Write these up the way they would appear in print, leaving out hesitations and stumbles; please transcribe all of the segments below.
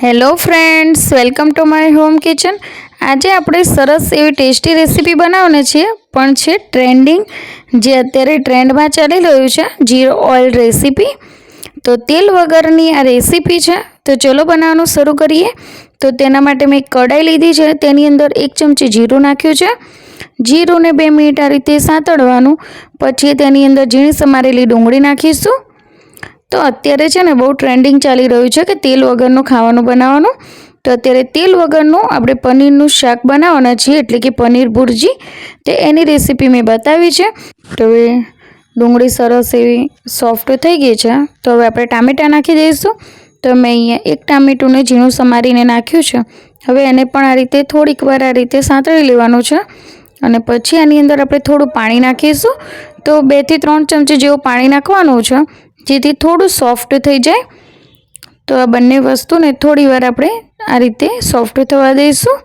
Hello friends, welcome to my home kitchen. આજે આપણે સરસ એવી ટેસ્ટી રેસીપી બનાવવાની છીએ, પણ છે ટ્રેન્ડિંગ, જે અત્યારે ટ્રેન્ડમાં ચાલી રહ્યું છે, જીરો ઓઇલ રેસીપી. તો તેલ વગરની આ રેસીપી છે. તો ચલો બનાવવાનું શરૂ કરીએ. તો તેના માટે મેં કઢાઈ લીધી છે, તેની અંદર 1 ચમચી જીરું નાખ્યું છે. જીરુંને 2 મિનિટ આ રીતે સાંતળવાનું. પછી તેની અંદર ઝીણી સમારેલી ડુંગળી નાખીશું. તો અત્યારે છે ને બહુ ટ્રેન્ડિંગ ચાલી રહ્યું છે કે તેલ વગરનું ખાવાનું બનાવવાનું. તો અત્યારે તેલ વગરનું આપણે પનીરનું શાક બનાવવાના છીએ, એટલે કે પનીર ભુરજી. તે એની રેસીપી મેં બતાવી છે. તો હવે ડુંગળી સરસ એવી સોફ્ટ થઈ ગઈ છે. તો હવે આપણે ટામેટાં નાખી દઈશું. તો મેં અહીંયા 1 ટામેટુંને ઝીણું સમારીને નાખ્યું છે. હવે એને પણ આ રીતે થોડીક વાર આ રીતે સાંતળી લેવાનું છે. અને પછી આની અંદર આપણે થોડું પાણી નાખીશું. તો 2 થી 3 ચમચી જેવું પાણી નાખવાનું છે, જેથી થોડું સોફ્ટ થઈ જાય. તો આ બંને વસ્તુને થોડી વાર આપણે આ રીતે સોફ્ટ થવા દઈશું.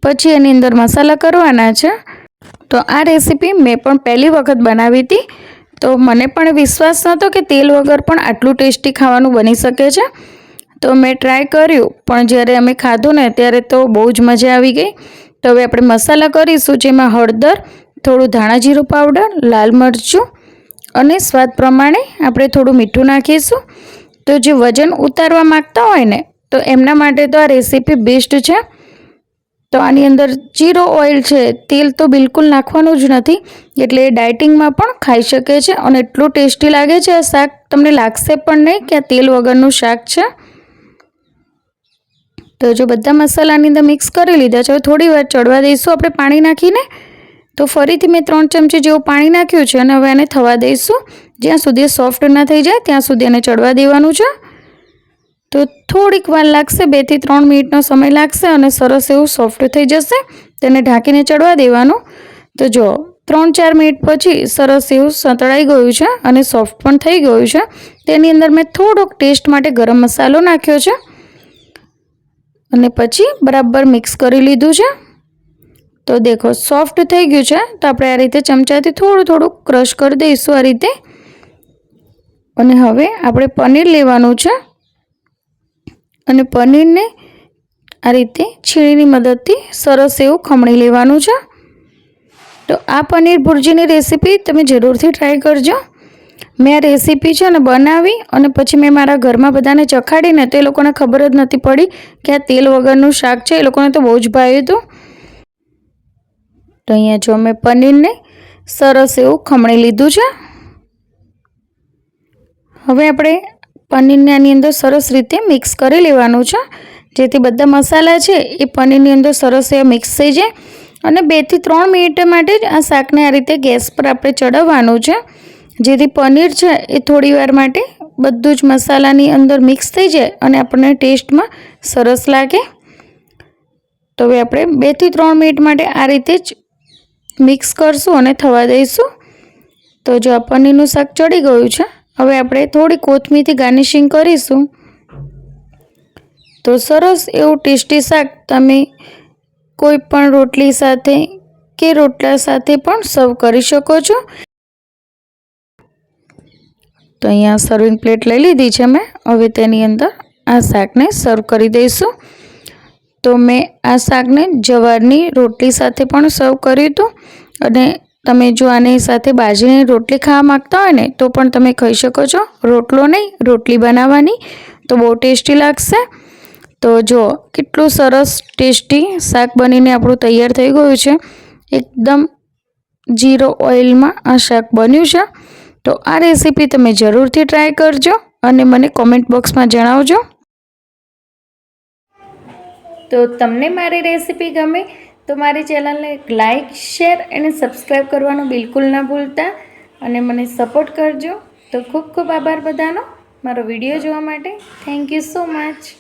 પછી એની અંદર મસાલા કરવાના છે. તો આ રેસીપી મેં પણ પહેલી વખત બનાવી હતી. તો મને પણ વિશ્વાસ નહોતો કે તેલ વગર પણ આટલું ટેસ્ટી ખાવાનું બની શકે છે. તો મેં ટ્રાય કર્યું, પણ જ્યારે અમે ખાધું ને ત્યારે તો બહુ જ મજા આવી ગઈ. તો હવે આપણે મસાલા કરીશું, જેમાં હળદર, થોડું ધાણા જીરું પાવડર, લાલ મરચું અને સ્વાદ પ્રમાણે આપણે થોડું મીઠું નાખીશું. તો જે વજન ઉતારવા માગતા હોય ને, તો એમના માટે તો આ રેસીપી બેસ્ટ છે. તો આની અંદર જીરો ઓઇલ છે, તેલ તો બિલકુલ નાખવાનું જ નથી, એટલે ડાયટિંગમાં પણ ખાઈ શકે છે. અને એટલું ટેસ્ટી લાગે છે આ શાક, તમને લાગશે પણ નહીં કે આ તેલ વગરનું શાક છે. તો જો બધા મસાલાની અંદર મિક્સ કરી લીધા છે, થોડી વાર ચડવા દઈશું આપણે પાણી નાખીને. તો ફરીથી મેં 3 ચમચી જેવું પાણી નાખ્યું છે, અને હવે એને થવા દઈશું. જ્યાં સુધી સોફ્ટ ના થઈ જાય ત્યાં સુધી એને ચડવા દેવાનું છે. તો થોડીક વાર લાગશે, 2 થી 3 મિનિટનો સમય લાગશે, અને સરસ એવું સોફ્ટ થઈ જશે. તેને ઢાંકીને ચડવા દેવાનું. તો જો 3-4 મિનિટ પછી સરસ એવું સંતળાઈ ગયું છે અને સોફ્ટ પણ થઈ ગયું છે. તેની અંદર મેં થોડોક ટેસ્ટ માટે ગરમ મસાલો નાખ્યો છે, અને પછી બરાબર મિક્સ કરી લીધું છે. તો દેખો સોફ્ટ થઈ ગયું છે. તો આપણે આ રીતે ચમચાથી થોડું ક્રશ કરી દઈશું આ રીતે. અને હવે આપણે પનીર લેવાનું છે, અને પનીરને આ રીતે છીણીની મદદથી સરસ એવું ખમણી લેવાનું છે. તો આ પનીર ભુરજીની રેસીપી તમે જરૂરથી ટ્રાય કરજો. મેં આ રેસીપી છે ને બનાવી, અને પછી મેં મારા ઘરમાં બધાને ચખાડીને, તો એ લોકોને ખબર જ નથી પડી કે આ તેલ વગરનું શાક છે. એ લોકોને તો બહુ જ ભાવ્યું હતું. તો અહીંયા જો મેં પનીરને સરસ એવું ખમણી લીધું છે. હવે આપણે પનીરને આની અંદર સરસ રીતે મિક્સ કરી લેવાનું છે, જેથી બધા મસાલા છે એ પનીરની અંદર સરસ એવા મિક્સ થઈ જાય. અને 2 થી 3 મિનિટ માટે જ આ શાકને આ રીતે ગેસ પર આપણે ચડાવવાનું છે, જેથી પનીર છે એ થોડી વાર માટે બધું જ મસાલાની અંદર મિક્સ થઈ જાય અને આપણને ટેસ્ટમાં સરસ લાગે. તો હવે આપણે 2 થી 3 મિનિટ માટે આ રીતે જ મિક્સ કરશું અને થવા દઈશું. તો જો આ પનીરનું શાક ચડી ગયું છે. હવે આપણે થોડી કોથમીરથી ગાર્નિશિંગ કરીશું. તો સરસ એવું ટેસ્ટી શાક તમે કોઈ પણ રોટલી સાથે કે રોટલા સાથે પણ સર્વ કરી શકો છો. તો અહીંયા સર્વિંગ પ્લેટ લઈ લીધી છે મેં. હવે તેની અંદર આ શાકને સર્વ કરી દઈશું. તો મેં આ શાકને જવારની રોટલી સાથે પણ સર્વ કર્યું હતું. અને તમે જો આની સાથે બાજરીની રોટલી ખાવા માગતા હોય ને, તો પણ તમે ખાઈ શકો છો. રોટલો નહીં, રોટલી બનાવવાની, તો બહુ ટેસ્ટી લાગશે. તો જો કેટલું સરસ ટેસ્ટી શાક બનીને આપણું તૈયાર થઈ ગયું છે. એકદમ જીરો ઓઇલમાં આ શાક બન્યું છે. તો આ રેસીપી તમે જરૂરથી ટ્રાય કરજો, અને મને કોમેન્ટ બોક્સમાં જણાવજો. તો તમને મારી રેસીપી ગમે તો મારી ચેનલને લાઇક, શેર અને સબસ્ક્રાઈબ કરવાનું બિલકુલ ના ભૂલતા, અને મને સપોર્ટ કરજો. તો ખૂબ ખૂબ આભાર બધાનો મારો વિડીયો જોવા માટે. Thank you so much.